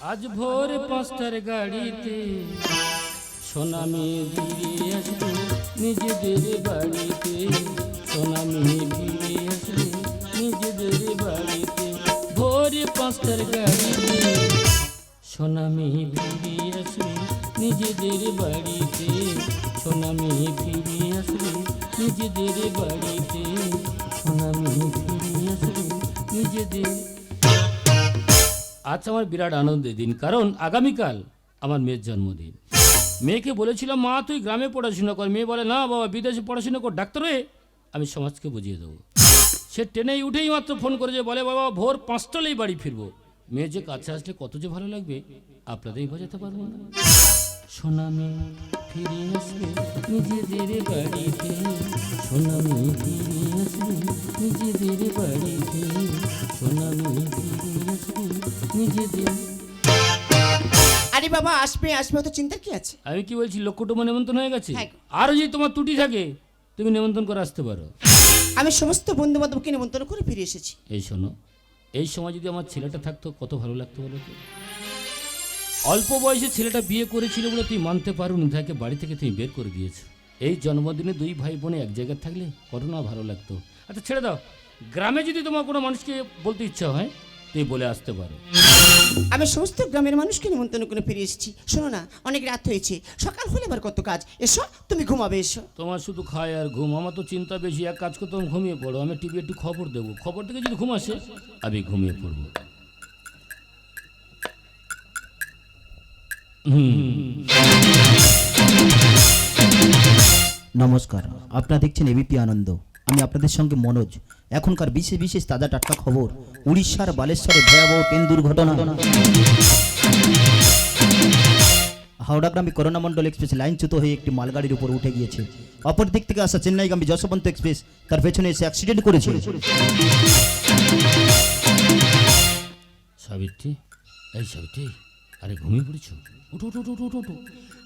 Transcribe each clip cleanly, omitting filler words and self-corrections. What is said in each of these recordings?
আজ ভোর 5টার গাড়িতে সোনা মেয়ে ফিরে আসবে নিজেদের বাড়িতে। সোনা মেয়ে ফিরে আসবে নিজেদের বাড়িতে। ভোর 5টার গাড়িতে সোনা মেয়ে ফিরে আসবে নিজেদের বাড়িতে। সোনা মেয়ে ফিরে আসবে নিজেদের বাড়িতে। সোনা মেয়ে ফিরে আসবে নিজেদের। আজ আমার বিরাট আনন্দের দিন, কারণ আগামীকাল আমার মেয়ের জন্মদিন। মেয়েকে বলেছিলাম, মা তুই গ্রামে পড়াশোনা কর। মেয়ে বলে, না বাবা বিদেশে পড়াশোনা কর, ডাক্তার হয়ে আমি সমাজকে বুঝিয়ে দেবো। সে ট্রেনেই উঠেই মাত্র ফোন করেছে, বলে বাবা ভোর 5টালেই বাড়ি ফিরবো। মেয়ে যে কাছে আসলে কত যে ভালো লাগবে আপনাদেরই বোঝাতে পারবো না। সোনা মেয়ে ফিরে আসবে নিজেদের বাড়িতে। সোনা মেয়ে ফিরে আসবে নিজেদের বাড়িতে। সোনা মেয়ে ফিরে আসবে নিজেদের। আরে বাবা আসবে আসবে, তো চিন্তার কি আছে? আমি কি বলছি, লক্ষ কুটুম্ব নেমন্তন্ন হয়ে গেছে। হ্যাঁ। আর যদি তোমার ত্রুটি থাকে তুমি নেমন্তন্ন করে আসতে পারো। আমি সমস্ত বন্ধু বান্ধবকে নিমন্ত্রণ করে ফিরে এসেছি। এই শোনো, এই সময় যদি আমার ছেলেটা থাকতো কত ভালো লাগতো বলো তো। অল্প বয়সে ছেলেটা বিয়ে করেছিল বলে তুই মানতে পারোনি, তাকে বাড়ি থেকে তুমি বের করে দিয়েছো। এই জন্মদিনে দুই ভাই বোনে এক জায়গায় থাকলে কত না ভালো লাগতো। আচ্ছা ছেড়ে দাও, গ্রামে যদি তোমার কোনো মানুষকে বলতে ইচ্ছা হয় তুমি বলে আসতে পারো। আমি সমস্ত গ্রামের মানুষকে নিমন্ত্রণ করে ফিরে এসেছি। শোনো না, অনেক রাত হয়েছে, সকাল হলে আমার কত কাজ। এসো তুমি ঘুমাবে, এসো। তোমার শুধু খায় আর ঘুম, আমার তো চিন্তা বেশি। এক কাজ করতে ঘুমিয়ে পড়ো, আমি টিভি একটু খবর দেবো, খবর থেকে যদি ঘুম আসে আমি ঘুমিয়ে পড়বো। নমস্কার, আপনারা দেখছেন এবিপি আনন্দ। আমি আপনাদের সঙ্গে মনোজ। এখনকার বিশেষ বিশেষ তাজা টাটকা খবর। উড়িষ্যার বালেশ্বরে ভয়াবহ ট্রেন দুর্ঘটনা। হাওড়াগ্রামী করোনামণ্ডল এক্সপ্রেস লাইনচ্যুত হয়ে একটি মালগাড়ির উপর উঠে গিয়েছে। অপর দিক থেকে আসা চেন্নাইগামী যশবন্ত এক্সপ্রেস তার পেছনে এসে অ্যাক্সিডেন্ট করেছে। সাবিত্রী, এই সাবিত্রী, আরে ঘুমিয়ে পড়েছো? উঠো উঠো উঠো উঠো উঠো।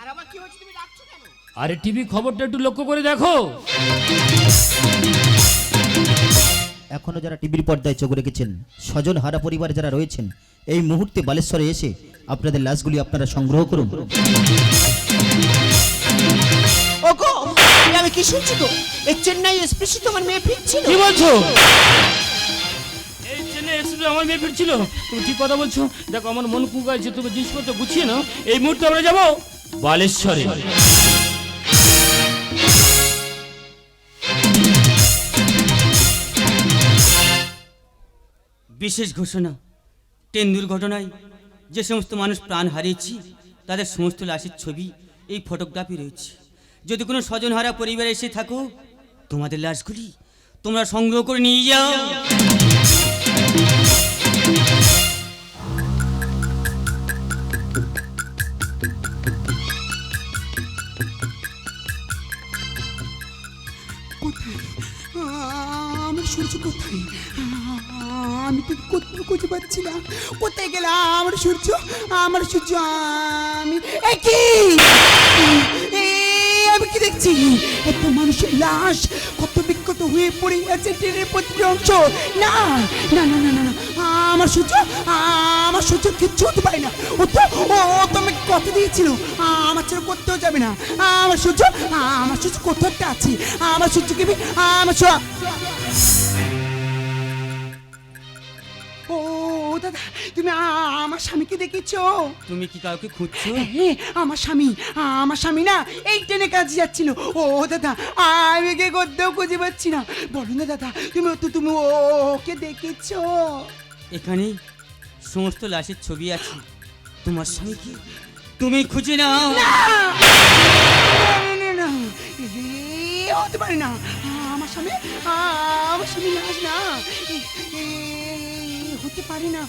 আর আমার কি হচ্ছে, তুমি ডাকছো কেন? আরে টিভি খবরটা একটু লক্ষ্য করে দেখো। এখনো যারা টিভির পর্দায় চোখ রেখেছেন, স্বজন হারা পরিবার যারা রয়েছেন, এই মুহূর্তে বালেশ্বরে এসে আপনাদের লাশগুলি আপনারা সংগ্রহ করুন। ওগো, আমি কি শুনছি গো? এই চেন্নাই এক্সপ্রেসে তো আমার মেয়ে ফিরছিল। কি বলছো? এই চেন্নাই এক্সপ্রেস আমার মেয়ে ফিরছিল? তুমি ঠিক কথা বলছো। দেখো আমার মন কুকাইছে, তুমি জিনিসপত্র গুছিয়ে নাও। এই মুহূর্তে আমরা যাবো বালেশ্বরে। বিশেষ ঘোষণা, ট্রেন দুর্ঘটনায় যে সমস্ত মানুষ প্রাণ হারিয়েছি তাদের সমস্ত লাশের ছবি এই ফটোগ্রাফি রয়েছে। যদি কোনো স্বজনহারা পরিবারে এসে থাকো, তোমাদের লাশগুলি তোমরা সংগ্রহ করে নিয়ে যাও। আমার সূর্য কোথায়? আমি তো কোথাও খুঁজে পাচ্ছি না। কোথায় গেলাম আমার সূর্য? আমার সূর্য আমি আমি কি দেখছি? একটা মানুষের লাশ কত বিক্ষত হয়ে পড়ে আছে ট্রেনের প্রতিটি অংশ। না না না না না না, আমার সূর্য, আমার সূর্য কিচ্ছু হতে পারে না। ও তো আমাকে কথা দিয়েছিল আমার ছেলে করতেও যাবে না। আমার সূর্য, আমার সূর্য কোথাও একটা আছে। আমার সূর্য কি আমার ও দাদা, তুমি আমার স্বামীকে দেখেছো? তুমি কি কাউকে খুঁজছো? আমার স্বামী না এই ট্রেনে কাজে যাচ্ছিল। ও দাদা, আমি কে করতেও খুঁজে পাচ্ছি না। বলো না দাদা, তুমি ওকে দেখেছো? এখানে সমস্ত লাশের ছবি আছে। তোমার স্বামীকে তুমি খুঁজে নাও। না না, হতে পারে না। আমার স্বামী লাশ না, হতে পারে না।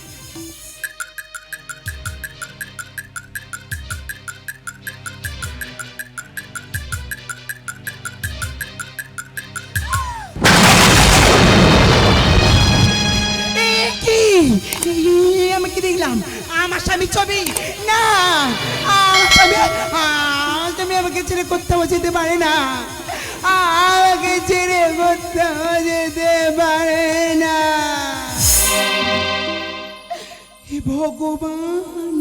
আমি কি দেখলাম? আমার স্বামী ছবি না, আমার স্বামী আমাকে ছেড়ে কোথাও যেতে পারে না। আমাকে ছেড়ে কোথাও যেতে পারে না। হে ভগবান,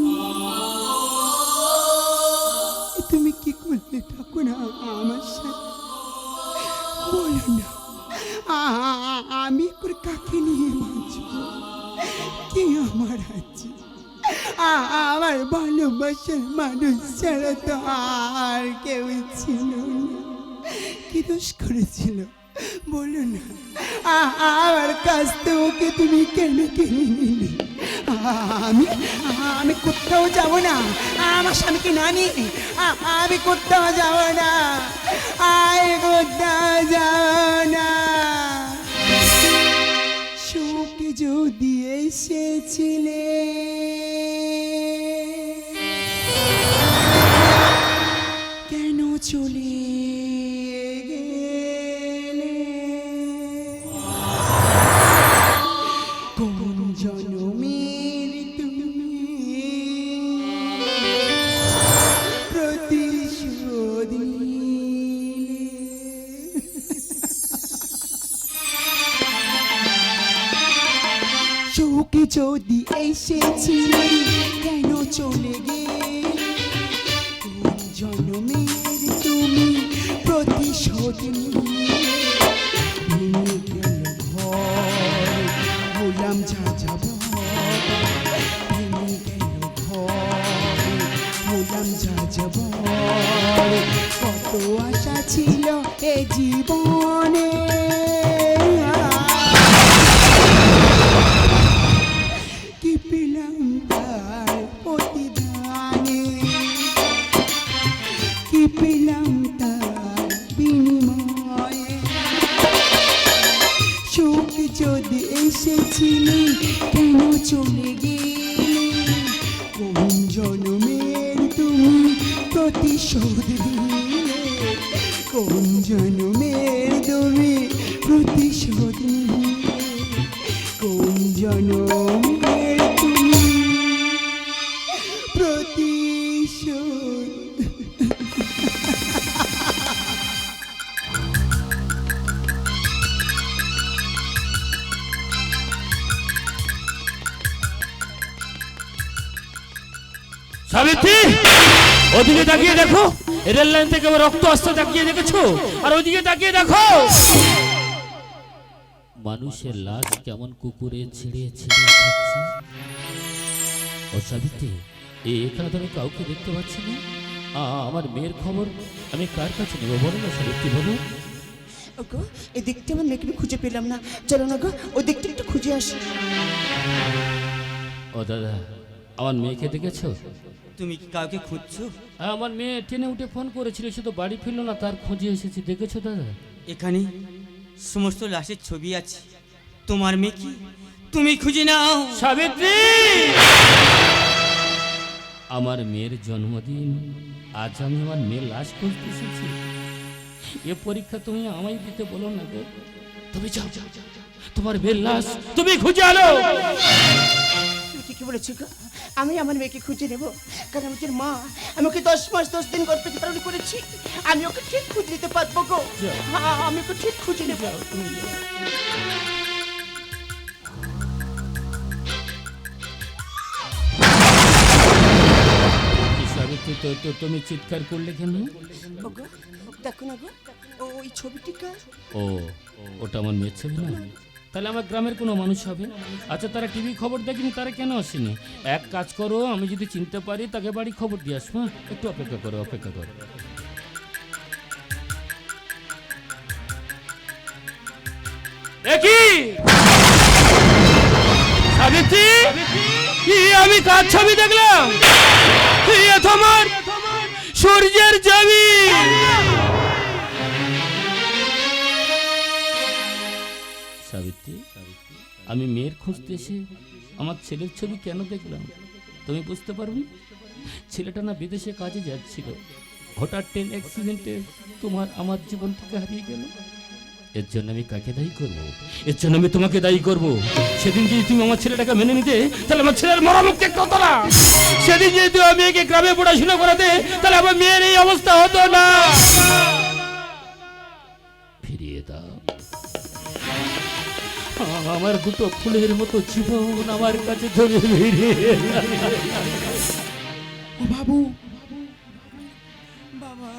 তুমি থাকো না আমার সাথে। বলো না আমি করে কাকে নিয়ে বাঁচব? কে আমার আছে? আমার ভালোবাসার মানুষ ছাড়া তো আর কেউ ছিল না। কি দোষ করেছিল বলো না? আমার কাছ থেকে ওকে তুমি কেন কিনে নিলে? আমি আমি কোথাও যাব না আমার স্বামীকে না নিয়ে। আমি কোথাও যাব না, আমি কোথাও যাব না। শোকে যদি এসেছিলে কেন চলে গেলে? কোন জনমের তুমি প্রতিশোধ নিলে? শোকে যদি এসেছিলে কেন চলে গেলে? কোন জনমের তুমি প্রতিশোধ নিলে? ভেঙে গেল ঘর হলাম যা যাব, ভেঙে গেল ঘর হলাম যা যাব। কত আশা ছিল এ জীবনে, কি পেলাম তার প্রতিদানে, কি পেলাম তার বিনিময়ে? সুখ যদি এসেছিলে কেন চলে গেলে? কোন জনমের তুমি প্রতিশোধ নিলে? কোন জনমের তুমি প্রতিশোধ নিলে? কোন জনমের তুমি প্রতিশোধ? সাবিত্রী, ওদিকে তাকিয়ে দেখো, রেল লাইন থেকে আমার রক্ত আসতে তাকিয়ে দেখেছো? আর ওদিকে তাকিয়ে দেখো, মানুষের লাশ কেমন কুকুরে ছিঁড়ে ছিঁড়ে খাচ্ছে। ও সাবিত্রী, এখানে তো আমি কাউকে দেখতে পাচ্ছি না। আমার মেয়ের খবর আমি কার কাছে নেবো বলো না সাবিত্রী, বলো। ওগো, এই দিকটা আমার মেয়েকে আমি খুঁজে পেলাম না। চলো না গো, ওই দিকটা একটু খুঁজে আসি। ও দাদা, আমার মেয়েকে দেখেছো? তুমি কি কাউকে খুঁজছো? আমার মেয়ে ট্রেনে উঠে ফোন করেছিল, সে তো বাড়ি ফিরলো না, তার খোঁজে এসেছি। দেখেছো দাদা? এখানে সমস্ত লাশের ছবি আছে। তোমার মেয়ে কি? তুমি খুঁজে নাও। সাবিত্রী, আমার মেয়ের জন্মদিন, আজ আমি আমার মেয়ের লাশ খুঁজতে এসেছি। এ পরীক্ষা তুমি আমায় দিতে বলো না গো। তুমি যাও, তোমার মেয়ের লাশ তুমি খুঁজে আনো। তুই ঠিকই বলেছি গো, আমি আমার মেয়েকে খুঁজে নেবো। কারণ আমি তোর মা, আমি ওকে 10 মাস 10 দিন গর্ভধারণ করেছি। আমি ওকে ঠিক খুঁজে নিতে পারবো গো। আমি ওকে ঠিক খুঁজে নেবো। সাবিত্রী, তো তুমি চিৎকার করলে কেন? ওগো, দেখো না গো, ওই ছবিটি কার? ও, ওটা আমার মেয়ের ছবি না? তাহলে আমার গ্রামের কোনো মানুষ হবে। আচ্ছা, তারা টিভি খবর দেখেনি, তারা কেন আসেনি? এক কাজ করো, আমি যদি চিনতে পারি তাকে বাড়ি খবর দিয়ে আসবো। একটু অপেক্ষা করো, অপেক্ষা করো। একই সাবিত্রী, আমি কার ছবি দেখলাম? তোমার সূর্যের ছবি। সাবিত্রী, আমি মেয়ের খুঁজতে এসে আমার ছেলের ছবি কেন দেখলাম তুমি বুঝতে পারোনি? ছেলেটা না বিদেশে কাজে যাচ্ছিল, হঠাৎ ট্রেন অ্যাক্সিডেন্টে তোমার আমার জীবন থেকে হারিয়ে গেল। এর জন্য আমি কাকে দায়ী করব? এর জন্য আমি তোমাকে দায়ী করব। সেদিন যদি তুমি আমার ছেলেটাকে মেনে নিতে, তাহলে আমার ছেলের মরা মুক্তি হতো না। সেদিন যদি তুমি মেয়েকে গ্রামে পড়াশোনা করাতে, তাহলে আমার মেয়ের এই অবস্থা হতো না। ফিরিয়ে দাও আমার দুটো ফুলের মতো জীবন, আমার কাছে ধরে ফিরিয়ে। ও বাবু, বাবা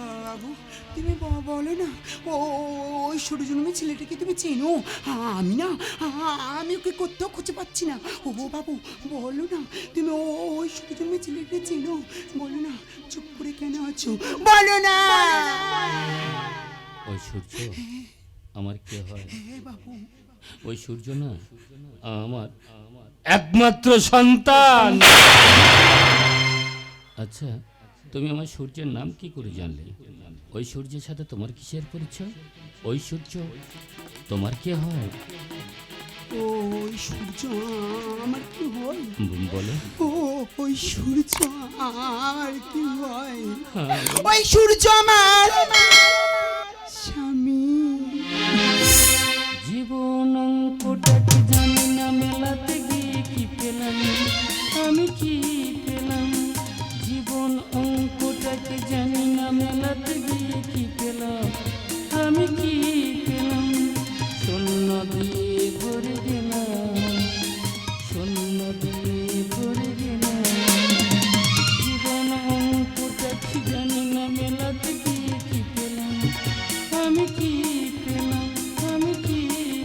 বলো না, ওই সরু জন্মে ছেলেটাকে তুমি চেনো? আমি না, আমি ওকে কোথাও খুঁজে পাচ্ছি না। ও বাবু, বলো না, তুমি ওই সরু জন্মে ছেলেটাকে চেনো? বলো না, চুপ করে কেন আছো? বলো না। ওই সূর্য আমার কে হয়? বাবু, ওই সূর্য না আমার একমাত্র সন্তান। আচ্ছা, তুমি আমার সূর্যের নাম কি করে জানলে? ওই সূর্যের সাথে তোমার কিসের পরিচয়? ওই সূর্য তোমার কে হয়? ওই সূর্য আমার কি হয়? বলো। ওই সূর্য আমার কি হয়? ওই সূর্য আমার স্বামী। জীবন অঙ্কটাকে জানি না, মেলাতে গিয়ে কি পেলাম আমি, কি পেলাম? জীবন অঙ্কটাকে জানি না, মেলাতে গিয়ে কি পেলাম আমি, কি পেলাম? শূন্য দিয়ে ভরে গেলাম, শূন্য দিয়ে ভরে গেলাম। জীবন অঙ্কটাকে জানি না, মেলাতে গিয়ে কি পেলাম আমি, কি পেলাম? আমি কি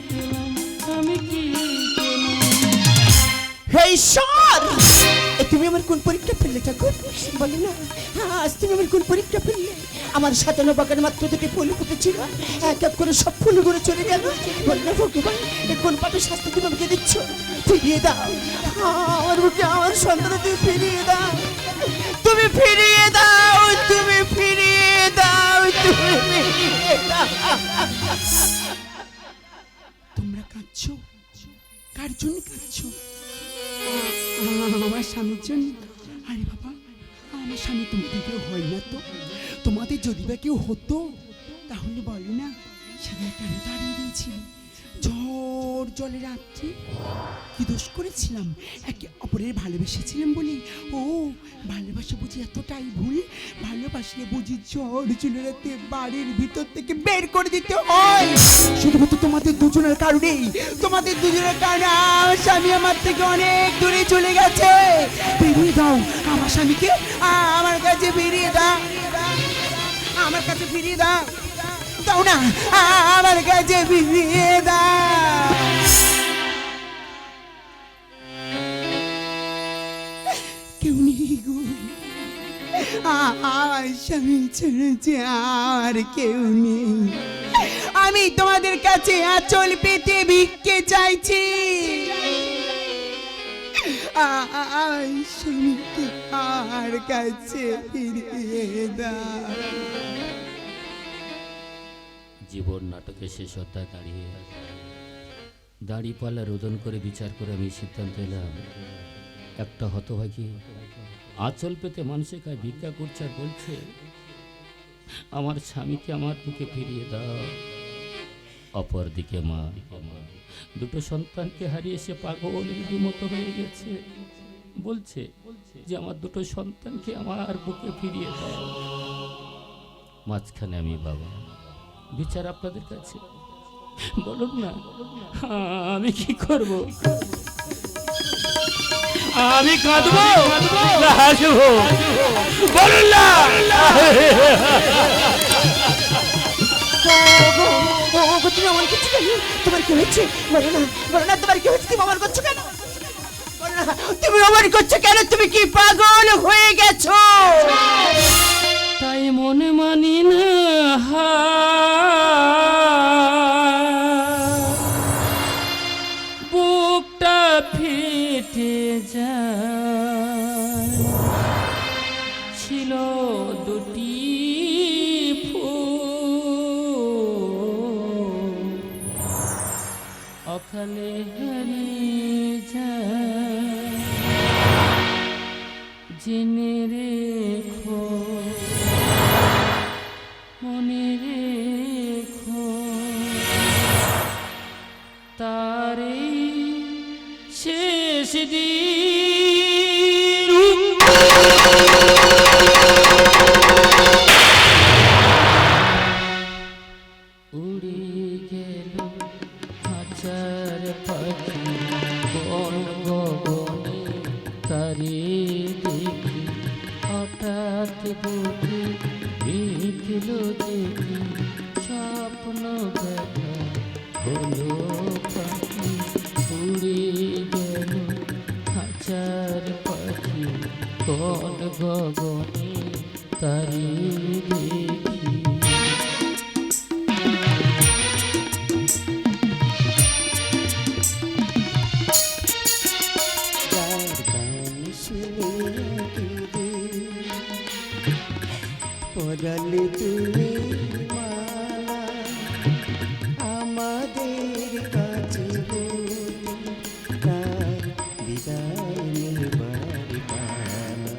পেলাম? আমি কি পেলাম? হে ঈশ্বর, তুমি আমার কোন পরীক্ষা ফেললে ঠাকুর? বলো না, আজ তুমি আমার কোন পরীক্ষা ফেললে? আমার সাজানো বাগানে মাত্র দুটি ফুল ফুটেছিল, এক এক করে সব ফুলগুলো চলে গেল। বলো না ভগবান, এ কোন পাপের শাস্তি তুমি আমাকে দিচ্ছ? ফিরিয়ে দাও আমার বুকে আমার সন্তান, তুমি ফিরিয়ে দাও, তুমি ফিরিয়ে দাও, তুমি ফিরিয়ে দাও, তুমি ফিরিয়ে দাও। তোমরা কাঁদছো? কার জন্য কাঁদছো? আমার স্বামীর জন্য? আরে বাবা, আমার স্বামী তোমাদের কেউ হয় না তো? তোমাদের যদি বা কেউ হতো তাহলে বলো না, সেদিন কেন দাঁড়িয়ে দিয়েছিল ঝড় জলের রাত্রে? কি দোষ করেছিলাম? একে অপরের ভালোবেসেছিলাম বলে? ও ভালোবাসা বুঝি এতটাই ভুল? ভালোবাসলে বুঝি ঝড় জলের রাতে বাড়ির ভিতর থেকে বের করে দিতে হয়? শুধুমাত্র তোমাদের দুজনের কারণেই, তোমাদের দুজনের কারণে আমার স্বামী আমার থেকে অনেক দূরে চলে গেছে। ফিরিয়ে দাও আমার স্বামীকে, আমার কাছে ফিরিয়ে দাও, আমার কাছে ফিরিয়ে দাও, দাও না, আমার কাছে ফিরিয়ে দাও। কেউ নেই গো, আমার স্বামী ছেড়েছে, আর কেউ নেই। আমি তোমাদের কাছে আঁচল পেতে ভিক্ষে চাইছি, আমার স্বামীকে আমার কাছে ফিরিয়ে দাও। জীবন নাটকের শেষ অধ্যায় দাড়িপাল্লা রোদন করে বিচার করে আমি সিদ্ধান্ত এলাম, একটা হতভাগী আঁচল পেতে মানুষের কাছে ভিক্ষা করছে আর বলছে আমার স্বামীকে আমার বুকে ফিরিয়ে দাও। অপরদিকে মা দুটো সন্তানকে হারিয়ে সে পাগলের মতো হয়ে গেছে, বলছে যে আমার দুটো সন্তানকে আমার বুকে ফিরিয়ে দাও। মাঝখানে আমি বাবা, বিচার আপনাদের কাছে, বলুন না আমি কি করব? আমি কাঁদবো না হাসবো? বলুন না। তুমি আমার করছো কেন? তোমার কি হয়েছে? বলো না, বলো না, তোমার কি হয়েছে? তুমি আমার করছো কেন? বলো না, তুমি আমার করছো কেন? তুমি কি পাগল হয়ে গেছো? তাই মনে মানি না, বুকটা ফেটে যায়। ছিল দুটি ফুল, অকালে হারিয়ে যায়। জেনে রেখো, মনে রেখো, তারে শেষ দিন। উড়ে গেল হাজার পাখি কোন গগনে, তারে দেখি হঠাৎ বুকে বিঁধল দেখি স্বপ্ন দেখা হলো পাখি উড়ে গেল খাঁচার পাখি কোন গগনে তারি দেখি। যার গান শুনে কেঁদে পরালে তুমি মালা আমাদের কাছে হতে তার বিদায় নেবার পালা।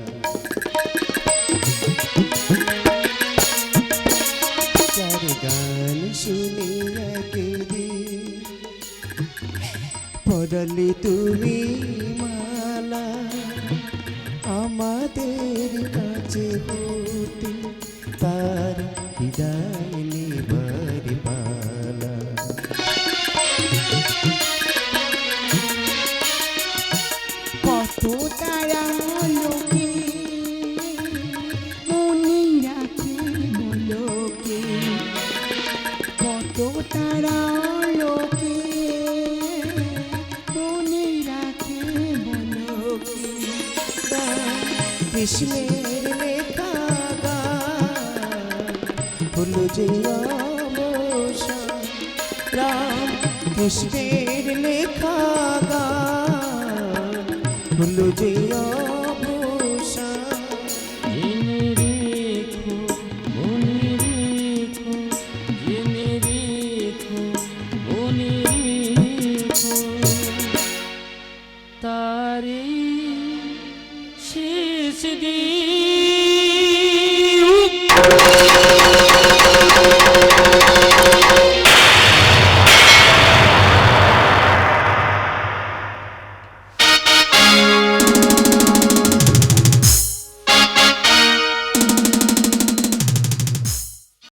যার গান শুনে কেঁদে পরালে তুমি মালা আমাদের কাছে হতে তার বিদায় নেবার পালা। কত তারা লোকে মনে রাখে বলোকে, কত তারা লোকে মনে রাখে বলোকে। কৃষ্ণের লেখা গান হলো যে অবসান, রাম কৃষ্ণের লেখা গান হলো যে অবসান। জেনে রেখো মনে রেখো, জেনে রেখো মনে রেখো, তারে শেষ দিন